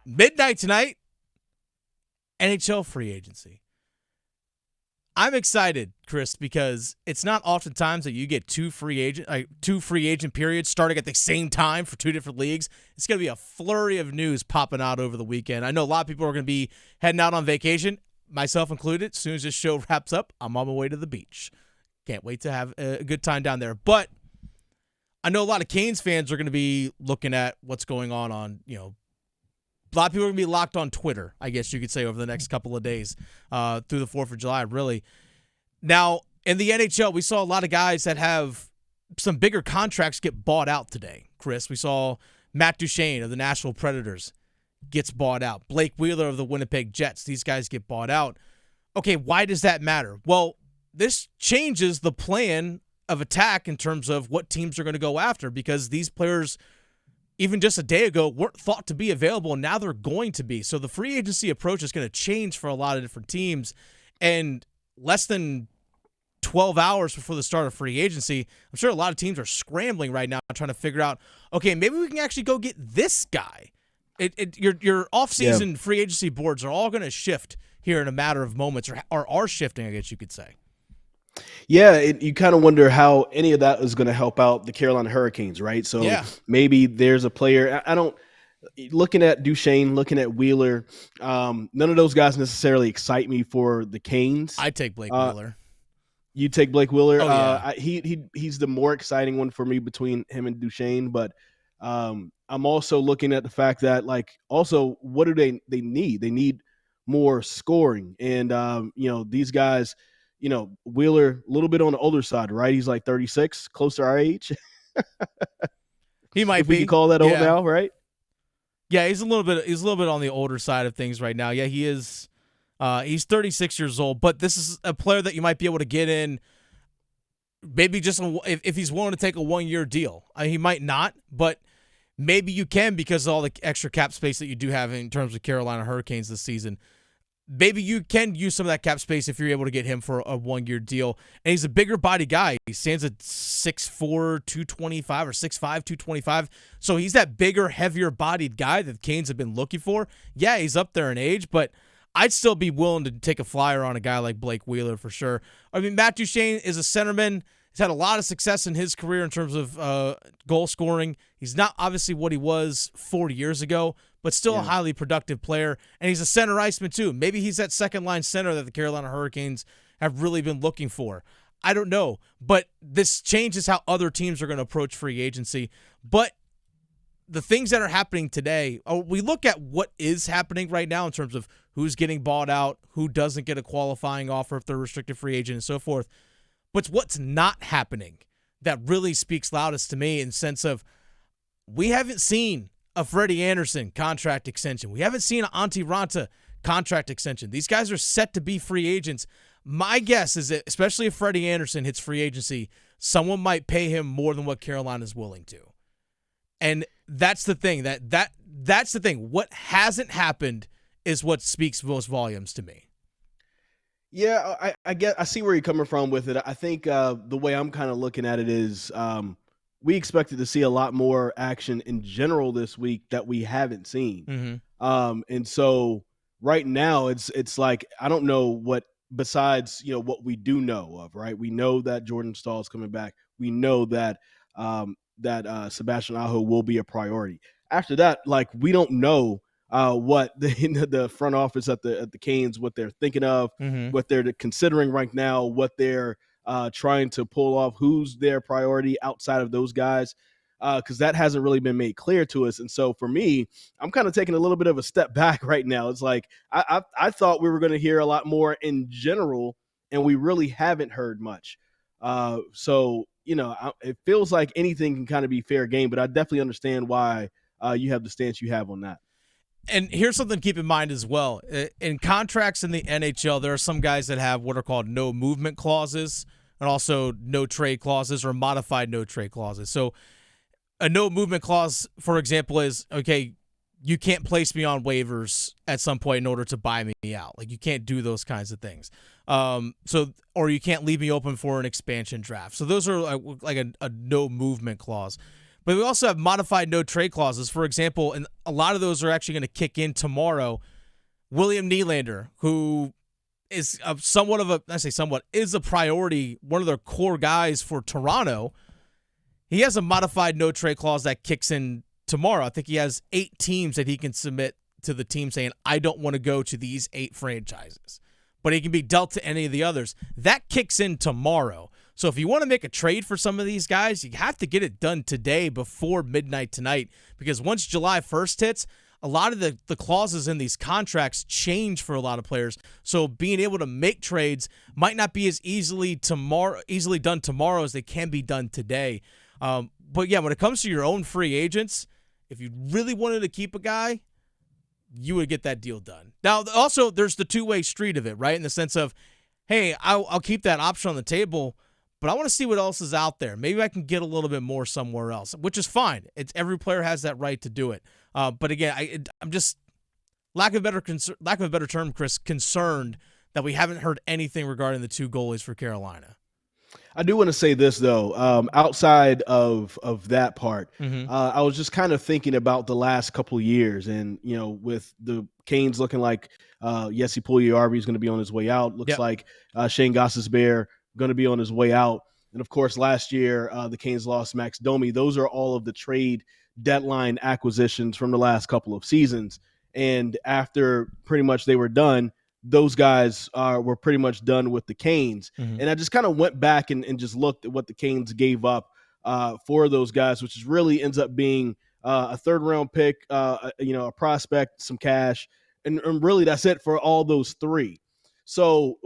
midnight tonight, NHL Free Agency. I'm excited, Chris, because it's not oftentimes that you get two free agent periods starting at the same time for two different leagues. It's going to be a flurry of news popping out over the weekend. I know a lot of people are going to be heading out on vacation, myself included. As soon as this show wraps up, I'm on my way to the beach. Can't wait to have a good time down there. But I know a lot of Canes fans are going to be looking at what's going on, a lot of people are going to be locked on Twitter, I guess you could say, over the next couple of days through the 4th of July, really. Now, in the NHL, we saw a lot of guys that have some bigger contracts get bought out today, Chris. We saw Matt Duchene of the Nashville Predators gets bought out. Blake Wheeler of the Winnipeg Jets, these guys get bought out. Okay, why does that matter? Well, this changes the plan of attack in terms of what teams are going to go after, because these players – even just a day ago, weren't thought to be available, and now they're going to be. So the free agency approach is going to change for a lot of different teams. And less than 12 hours before the start of free agency, I'm sure a lot of teams are scrambling right now trying to figure out, okay, maybe we can actually go get this guy. Your off-season free agency boards are all going to shift here in a matter of moments, or are shifting, I guess you could say. Yeah, you kind of wonder how any of that is going to help out the Carolina Hurricanes, right? So maybe there's a player. Looking at Duchene, looking at Wheeler, none of those guys necessarily excite me for the Canes. I take Blake Wheeler. You take Blake Wheeler. Oh, yeah. He's the more exciting one for me between him and Duchene. But I'm also looking at the fact that, also, what do they need? They need more scoring, and these guys. Wheeler, a little bit on the older side, right? He's like 36, close to our age. He might if be. We can call that old now, right? Yeah, he's a little bit on the older side of things right now. Yeah, he is. He's 36 years old, but this is a player that you might be able to get in. Maybe just if he's willing to take a 1-year deal. He might not, but maybe you can because of all the extra cap space that you do have in terms of Carolina Hurricanes this season. Maybe you can use some of that cap space if you're able to get him for a 1-year deal. And he's a bigger body guy. He stands at 6'4", 225 or 6'5", 225. So he's that bigger, heavier bodied guy that the Canes have been looking for. Yeah, he's up there in age, but I'd still be willing to take a flyer on a guy like Blake Wheeler for sure. I mean, Matt Duchene is a centerman. He's had a lot of success in his career in terms of goal scoring. He's not obviously what he was 40 years ago, but still a highly productive player. And he's a center iceman too. Maybe he's that second-line center that the Carolina Hurricanes have really been looking for. I don't know. But this changes how other teams are going to approach free agency. But the things that are happening today, we look at what is happening right now in terms of who's getting bought out, who doesn't get a qualifying offer if they're a restricted free agent and so forth. But what's not happening that really speaks loudest to me in the sense of we haven't seen a Freddie Anderson contract extension. We haven't seen an Antti Ranta contract extension. These guys are set to be free agents. My guess is that, especially if Freddie Anderson hits free agency, someone might pay him more than what Carolina is willing to. And that's the thing. That's the thing. What hasn't happened is what speaks most volumes to me. Yeah, I see where you're coming from with it. I think the way I'm kind of looking at it is we expected to see a lot more action in general this week that we haven't seen. Mm-hmm. And so right now it's like, I don't know what besides, what we do know of, right? We know that Jordan Staal is coming back. We know that Sebastian Aho will be a priority. After that, we don't know what the front office at the Canes, what they're thinking of, what they're considering right now, what they're trying to pull off, who's their priority outside of those guys, because that hasn't really been made clear to us. And so for me, I'm kind of taking a little bit of a step back right now. It's like I thought we were going to hear a lot more in general, and we really haven't heard much. So it feels like anything can kind of be fair game, but I definitely understand why you have the stance you have on that. And here's something to keep in mind as well. In contracts in the NHL, there are some guys that have what are called no movement clauses and also no trade clauses or modified no trade clauses. So a no movement clause, for example, is, okay, you can't place me on waivers at some point in order to buy me out. You can't do those kinds of things. Or you can't leave me open for an expansion draft. So those are like a no movement clause. But we also have modified no trade clauses. For example, and a lot of those are actually going to kick in tomorrow. William Nylander, who is is a priority, one of their core guys for Toronto. He has a modified no trade clause that kicks in tomorrow. I think he has 8 teams that he can submit to the team saying, I don't want to go to these 8 franchises. But he can be dealt to any of the others. That kicks in tomorrow. So if you want to make a trade for some of these guys, you have to get it done today before midnight tonight, because once July 1st hits, a lot of the clauses in these contracts change for a lot of players. So being able to make trades might not be as easily done tomorrow as they can be done today. But yeah, when it comes to your own free agents, if you really wanted to keep a guy, you would get that deal done. Now, also, there's the two-way street of it, right? In the sense of, hey, I'll keep that option on the table, but I want to see what else is out there. Maybe I can get a little bit more somewhere else, which is fine. Every player has that right to do it. But again, I'm just, lack of a better term, Chris, concerned that we haven't heard anything regarding the 2 goalies for Carolina. I do want to say this, though. Outside of that part, I was just kind of thinking about the last couple of years, and with the Canes looking like Jesse Puljujarvi is going to be on his way out. Looks like Shane Gostisbehere going to be on his way out, and of course, last year the Canes lost Max Domi. Those are all of the trade deadline acquisitions from the last couple of seasons, and after pretty much they were done, those guys were pretty much done with the Canes. And I just kind of went back and just looked at what the Canes gave up for those guys, which is really ends up being a 3rd-round pick, a prospect, some cash, and really that's it for all those 3. So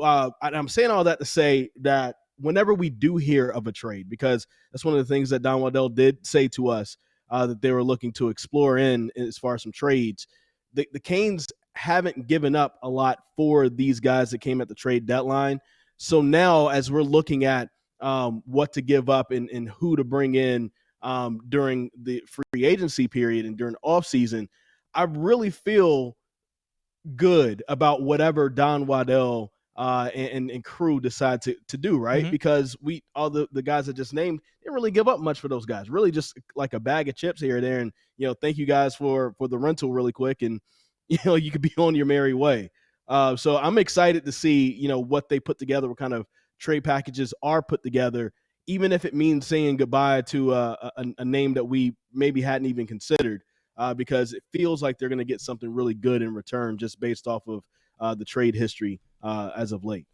I'm saying all that to say that whenever we do hear of a trade, because that's one of the things that Don Waddell did say to us that they were looking to explore in as far as some trades, the Canes haven't given up a lot for these guys that came at the trade deadline. So now as we're looking at what to give up and who to bring in during the free agency period and during off season, I really feel good about whatever Don Waddell and crew decide to do, right? Because all the guys I just named didn't really give up much for those guys. Really just like a bag of chips here or there. And, thank you guys for the rental really quick. And, you could be on your merry way. So I'm excited to see, what they put together, what kind of trade packages are put together, even if it means saying goodbye to a name that we maybe hadn't even considered, because it feels like they're going to get something really good in return just based off of the trade history as of late.